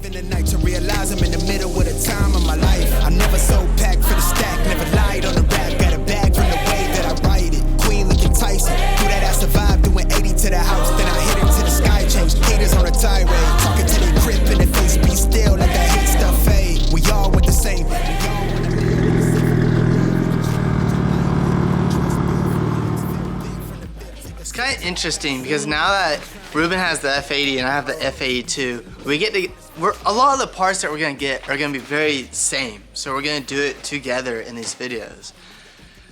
5 in the night to realize I'm in the middle of the time of my life. I'm never so packed for the stack, never lied on the rap. Got a bag from the way that I write it. Queen looking Tyson, do that ass survive, doing 80 to the house. Then I hit it to the sky, change haters on a tirade. Talking to the grip in the face, be still, let that hate stuff fade. We all want the same. It's kind of interesting because now that Ruben has the F80 and I have the F82, we get to, a lot of the parts that we're gonna get are gonna be very same. So we're gonna do it together in these videos.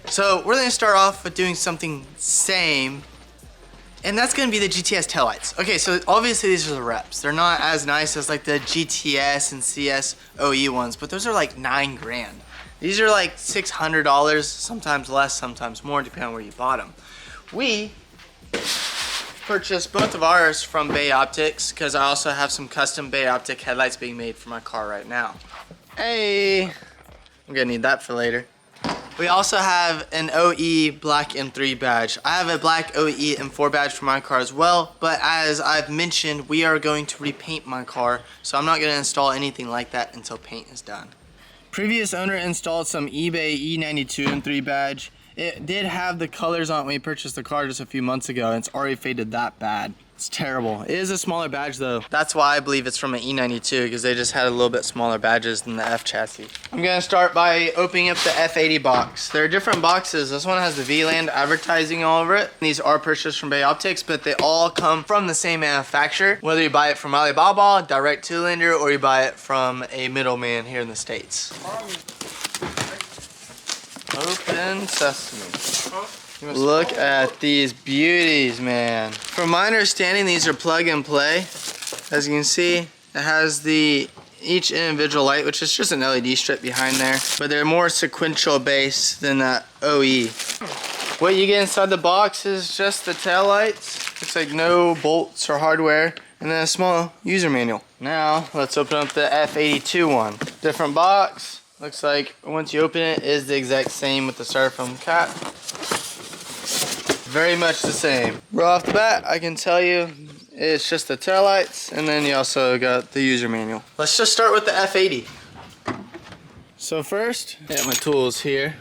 So we're gonna start off with doing something same, and that's gonna be the GTS tail lights. Okay, so obviously these are the reps. They're not as nice as like the GTS and CS OE ones, but those are like 9 grand. These are like $600, sometimes less, sometimes more, depending on where you bought them. We purchased both of ours from Bay Optics because I also have some custom Bay Optic headlights being made for my car right now. Hey, I'm gonna need that for later. We also have an OE black M3 badge. I have a black OE M4 badge for my car as well, but as I've mentioned, we are going to repaint my car, so I'm not gonna install anything like that until paint is done. Previous owner installed some eBay E92 M3 badge. It did have the colors on it when we purchased the car just a few months ago, and it's already faded that bad. It's terrible. It is a smaller badge though. That's why I believe it's from an E92, because they just had a little bit smaller badges than the F chassis. I'm gonna start by opening up the F80 box. There are different boxes. This one has the VLAND advertising all over it. These are purchased from Bay Optics, but they all come from the same manufacturer. Whether you buy it from Alibaba, direct to lender, or you buy it from a middleman here in the States. Open sesame. Look at these beauties, man. From my understanding, these are plug and play. As you can see, it has each individual light, which is just an LED strip behind there, but they're more sequential base than that OE. What you get inside the box is just the tail lights. Looks like no bolts or hardware, and then a small user manual. Now, let's open up the F82 one. Different box. Looks like once you open it, is the exact same with the styrofoam cap. Very much the same. Right off the bat, I can tell you it's just the tail lights, and then you also got the user manual. Let's just start with the F80. So first, I got my tools here.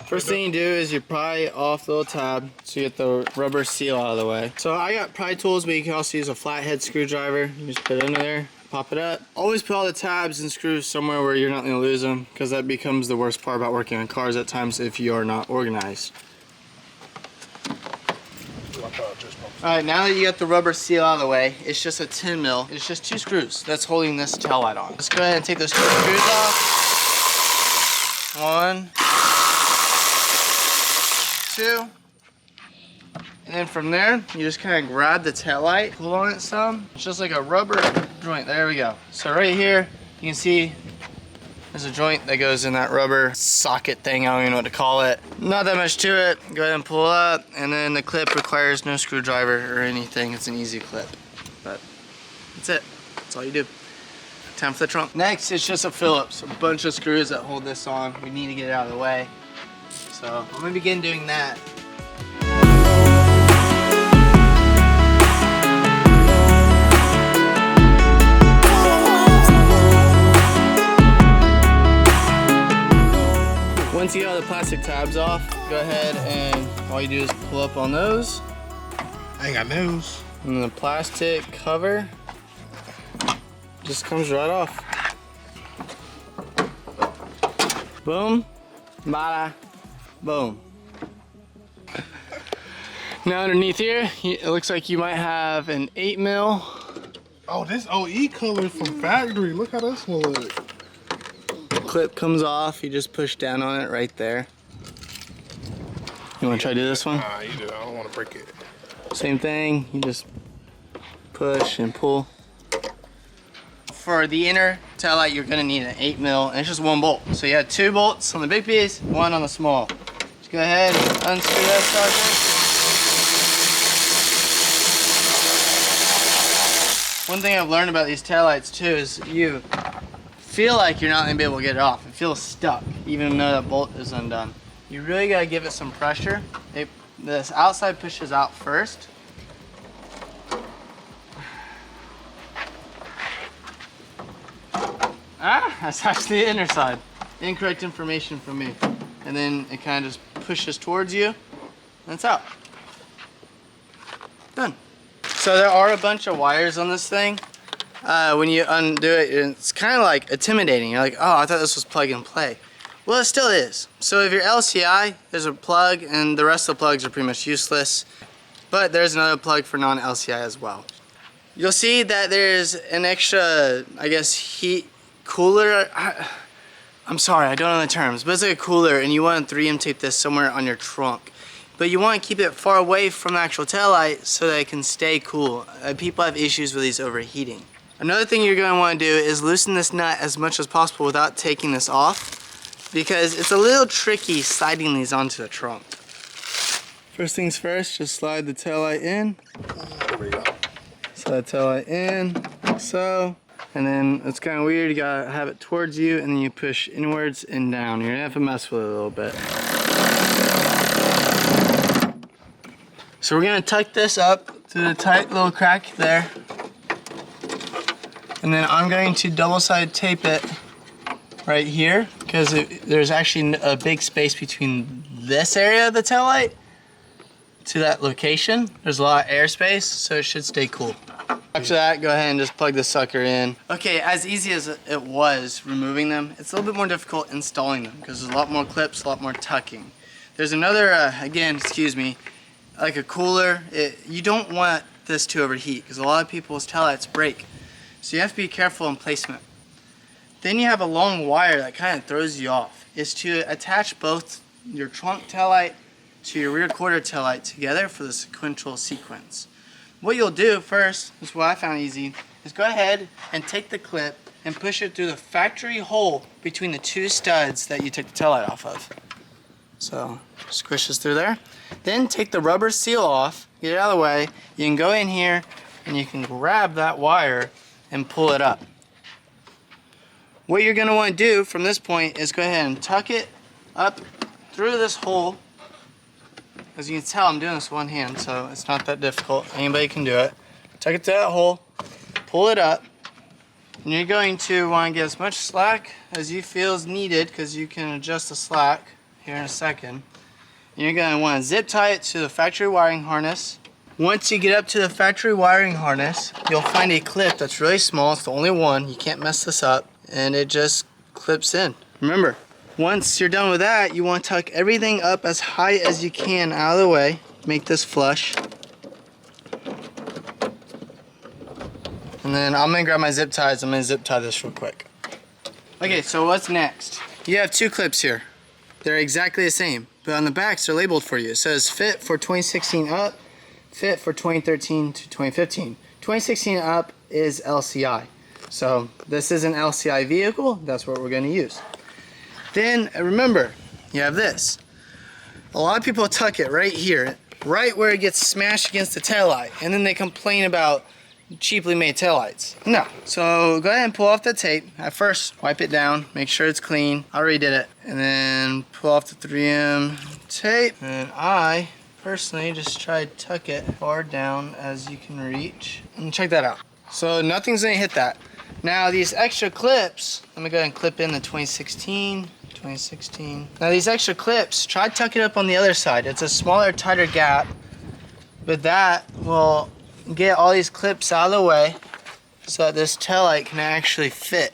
First thing you do is you pry off the little tab so you get the rubber seal out of the way. So I got pry tools, but you can also use a flathead screwdriver. You just put it under there, pop it up. Always put all the tabs and screws somewhere where you're not gonna lose them, because that becomes the worst part about working on cars at times if you are not organized. Alright, now that you got the rubber seal out of the way, it's just a 10 mil. It's just 2 screws that's holding this tail light on. Let's go ahead and take those 2 screws off. 1, 2. And then from there, you just kind of grab the tail light, pull on it some. It's just like a rubber joint. There we go. So right here, you can see there's a joint that goes in that rubber socket thing. I don't even know what to call it. Not that much to it. Go ahead and pull up, and then the clip requires no screwdriver or anything. It's an easy clip, but that's it. That's all you do. Time for the trunk. Next, it's just a Phillips, a bunch of screws that hold this on. We need to get it out of the way. So I'm gonna begin doing that. Once you get all the plastic tabs off, go ahead and all you do is pull up on those. I ain't got nose. And the plastic cover just comes right off. Boom, bada, boom. Now underneath here, it looks like you might have an 8 mil. Oh, this OE color from factory. Look how this one look. Clip comes off, you just push down on it right there. You want to try to do this one? Nah, you do. I don't want to break it. Same thing, you just push and pull. For the inner tail light, you're gonna need an 8 mil, and it's just 1 bolt. So you have 2 bolts on the big piece, 1 on the small. Just go ahead and unscrew that sucker. One thing I've learned about these tail lights too is you feel like you're not gonna be able to get it off. It feels stuck, even though that bolt is undone. You really gotta give it some pressure. This outside pushes out first. That's actually the inner side. Incorrect information from me. And then it kind of just pushes towards you, and it's out. Done. So there are a bunch of wires on this thing. When you undo it, it's kind of like intimidating. You're like, oh, I thought this was plug and play. Well, it still is. So if you're LCI, there's a plug, and the rest of the plugs are pretty much useless. But there's another plug for non-LCI as well. You'll see that there's an extra, I guess, heat cooler. I'm sorry, I don't know the terms, but it's like a cooler, and you want to 3M tape this somewhere on your trunk. But you want to keep it far away from the actual taillight so that it can stay cool. People have issues with these overheating. Another thing you're going to want to do is loosen this nut as much as possible without taking this off, because it's a little tricky sliding these onto the trunk. First things first, just slide the taillight in. There we go. Slide the taillight in, like so. And then it's kind of weird, you gotta have it towards you, and then you push inwards and down. You're gonna have to mess with it a little bit. So we're gonna tuck this up to the tight little crack there. And then I'm going to double-side tape it right here, because there's actually a big space between this area of the taillight to that location. There's a lot of airspace, so it should stay cool. After that, go ahead and just plug the sucker in. Okay, as easy as it was removing them, it's a little bit more difficult installing them, because there's a lot more clips, a lot more tucking. There's another, again, excuse me, like a cooler. You don't want this to overheat, because a lot of people's taillights break. So you have to be careful in placement. Then you have a long wire that kind of throws you off. It's to attach both your trunk taillight to your rear quarter taillight together for the sequential sequence. What you'll do first, is what I found easy, is go ahead and take the clip and push it through the factory hole between the two studs that you took the taillight off of. So, squish this through there. Then take the rubber seal off, get it out of the way. You can go in here and you can grab that wire and pull it up. What you're gonna want to do from this point is go ahead and tuck it up through this hole. As you can tell, I'm doing this with one hand, so it's not that difficult. Anybody can do it. Tuck it to that hole, pull it up, and you're going to want to get as much slack as you feel is needed, because you can adjust the slack here in a second. And you're going to want to zip tie it to the factory wiring harness. Once you get up to the factory wiring harness, you'll find a clip that's really small. It's the only one. You can't mess this up, and it just clips in. Remember, once you're done with that, you want to tuck everything up as high as you can out of the way. Make this flush. And then I'm going to grab my zip ties. I'm going to zip tie this real quick. Okay, so what's next? You have two clips here. They're exactly the same, but on the backs they're labeled for you. It says fit for 2016 up, fit for 2013 to 2015. 2016 up is LCI. So this is an LCI vehicle. That's what we're going to use. Then remember, you have this. A lot of people tuck it right here, right where it gets smashed against the taillight, and then they complain about cheaply made taillights. No. So go ahead and pull off the tape. At first, wipe it down, make sure it's clean. I already did it. And then pull off the 3M tape. And I personally just try to tuck it far down as you can reach. And check that out. So nothing's gonna hit that. Now these extra clips, let me go ahead and clip in the 2016. Now these extra clips, try to tuck it up on the other side. It's a smaller, tighter gap, but that will get all these clips out of the way so that this taillight can actually fit.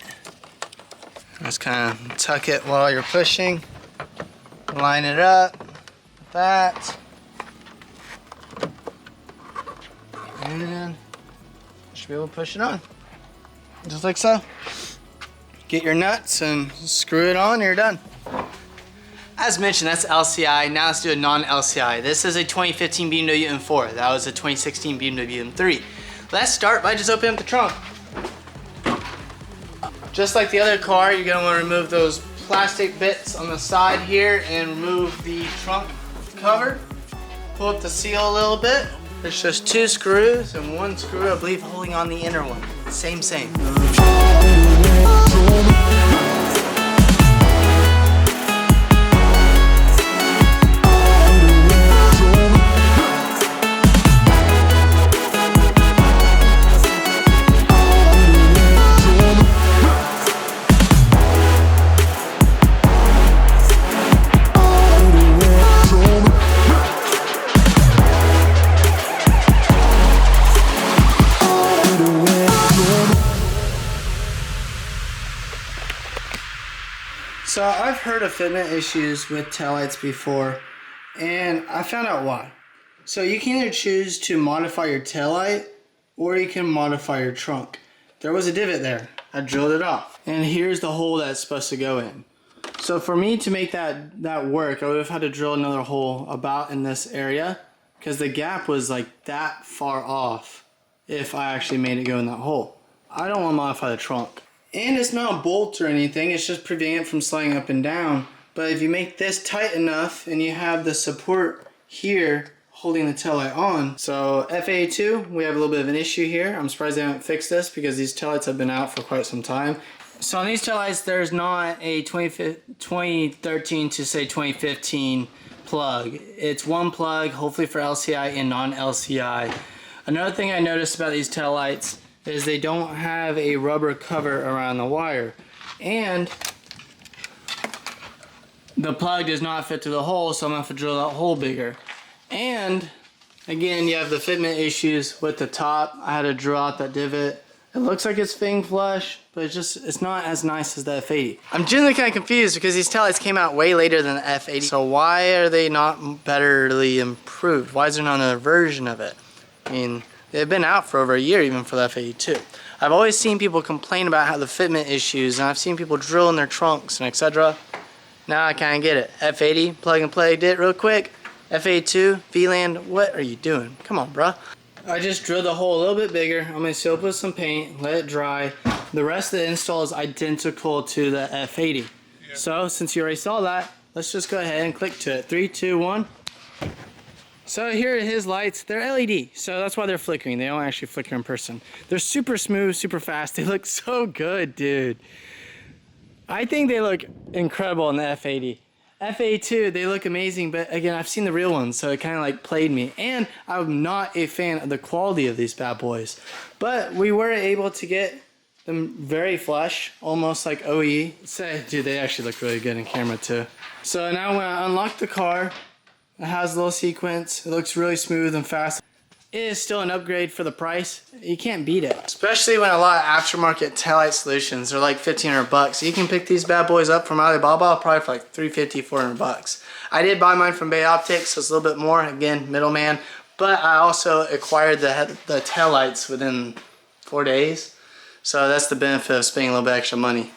Just kind of tuck it while you're pushing. Line it up with that. And then you should be able to push it on. Just like so. Get your nuts and screw it on and you're done. As mentioned, that's LCI. Now let's do a non-LCI. This is a 2015 BMW M4. That was a 2016 BMW M3. Let's start by just opening up the trunk. Just like the other car, you're gonna wanna remove those plastic bits on the side here and remove the trunk cover. Pull up the seal a little bit. There's just two screws and one screw, I believe, holding on the inner one. Same. So I've heard of fitment issues with taillights before, and I found out why. So you can either choose to modify your taillight, or you can modify your trunk. There was a divot there. I drilled it off. And here's the hole that's supposed to go in. So for me to make that work, I would have had to drill another hole about in this area, because the gap was like that far off if I actually made it go in that hole. I don't want to modify the trunk. And it's not a bolt or anything, it's just preventing it from sliding up and down. But if you make this tight enough and you have the support here holding the taillight on. So F82, we have a little bit of an issue here. I'm surprised they haven't fixed this because these taillights have been out for quite some time. So on these taillights, there's not a 2013 to say 2015 plug. It's one plug, hopefully for LCI and non-LCI. Another thing I noticed about these taillights is they don't have a rubber cover around the wire. And the plug does not fit through the hole, so I'm gonna have to drill that hole bigger. And again, you have the fitment issues with the top. I had to drill out that divot. It looks like it's fitting flush, but it's not as nice as the F80. I'm genuinely kind of confused because these taillights came out way later than the F80. So why are they not betterly improved? Why is there not another version of it? I mean, they've been out for over a year even for the F82. I've always seen people complain about how the fitment issues, and I've seen people drill in their trunks and etc. Now I kind of get it. F80, plug and play, did it real quick. F82, VLAN, what are you doing? Come on, bruh. I just drilled the hole a little bit bigger. I'm gonna seal it with some paint, let it dry. The rest of the install is identical to the F80. Yeah. So since you already saw that, let's just go ahead and click to it. 3, 2, 1. So here are his lights. They're LED, so that's why they're flickering. They don't actually flicker in person. They're super smooth, super fast. They look so good, dude. I think they look incredible in the F80. F82, they look amazing, but again, I've seen the real ones, so it kind of like played me. And I'm not a fan of the quality of these bad boys. But we were able to get them very flush, almost like OE. So, dude, they actually look really good in camera too. So now when I unlock the car, it has a little sequence. It looks really smooth and fast. It is still an upgrade for the price. You can't beat it. Especially when a lot of aftermarket taillight solutions are like 1,500 bucks. You can pick these bad boys up from Alibaba probably for like 350, 400 bucks. I did buy mine from Bay Optics, so it's a little bit more. Again, middleman. But I also acquired the taillights within 4 days. So that's the benefit of spending a little bit extra money.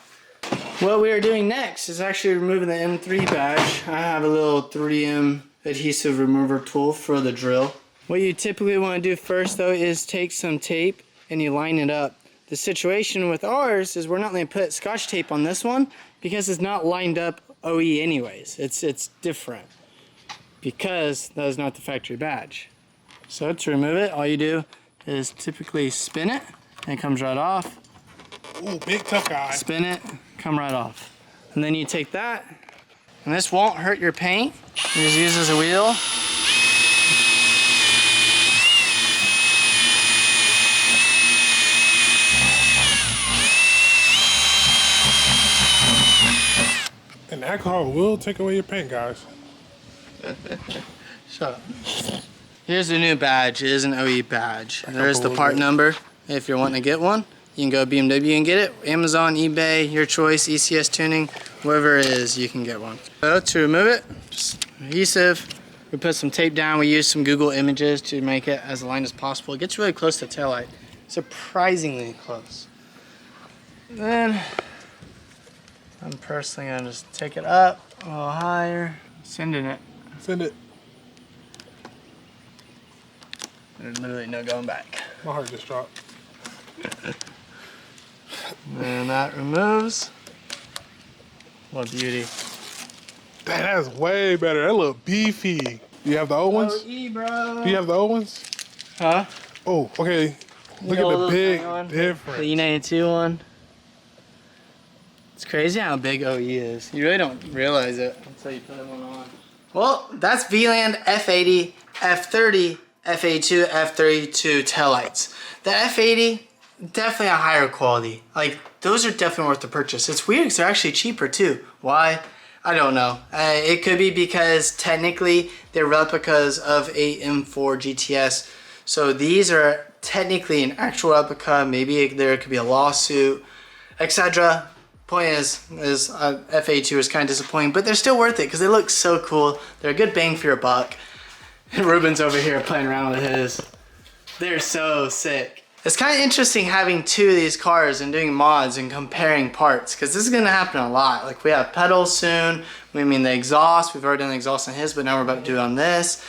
What we are doing next is actually removing the M3 badge. I have a little 3M adhesive remover tool for the drill. What you typically want to do first though is take some tape and you line it up. The situation with ours is we're not going to put Scotch tape on this one because it's not lined up OE anyways. It's different because that is not the factory badge. So to remove it, all you do is typically spin it and it comes right off. Ooh, big tough guy. Spin it, come right off. And then you take that, and this won't hurt your paint. You just use it as a wheel. And alcohol will take away your paint, guys. Shut up. Here's the new badge. It is an OE badge. There's the part number. If you're wanting to get one, you can go to BMW and get it. Amazon, eBay, your choice, ECS Tuning, wherever it is, you can get one. So to remove it, just adhesive. We put some tape down. We use some Google images to make it as aligned as possible. It gets really close to the taillight. Surprisingly close. Then I'm personally gonna just take it up a little higher, sending it. Send it. There's literally no going back. My heart just dropped. And that removes. What a beauty. Dang, that's way better. That look beefy. Do you have the old ones? OE, bro. Do you have the old ones? Huh? Oh, okay. Look at the big difference. The E92 one. It's crazy how big OE is. You really don't realize it until you put one on. Well, that's VLAN F80, F30, F82, F32 taillights. The F80, definitely a higher quality. Like, those are definitely worth the purchase. It's weird because they're actually cheaper too. Why? I don't know. It could be because technically they're replicas of a M4 GTS. So these are technically an actual replica. Maybe there could be a lawsuit, etc. Point is F82 is kind of disappointing, but they're still worth it because they look so cool. They're a good bang for your buck. Ruben's over here playing around with his. They're so sick. It's kind of interesting having two of these cars and doing mods and comparing parts, because this is going to happen a lot. Like, we have pedals soon. We mean the exhaust. We've already done the exhaust on his, but now we're about to do it on this.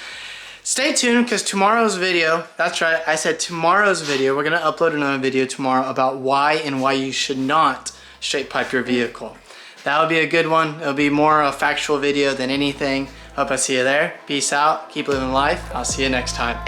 Stay tuned, because tomorrow's video, that's right, I said tomorrow's video, we're going to upload another video tomorrow about why and why you should not straight pipe your vehicle. That'll be a good one. It'll be more a factual video than anything. Hope I see you there. Peace out. Keep living life. I'll see you next time.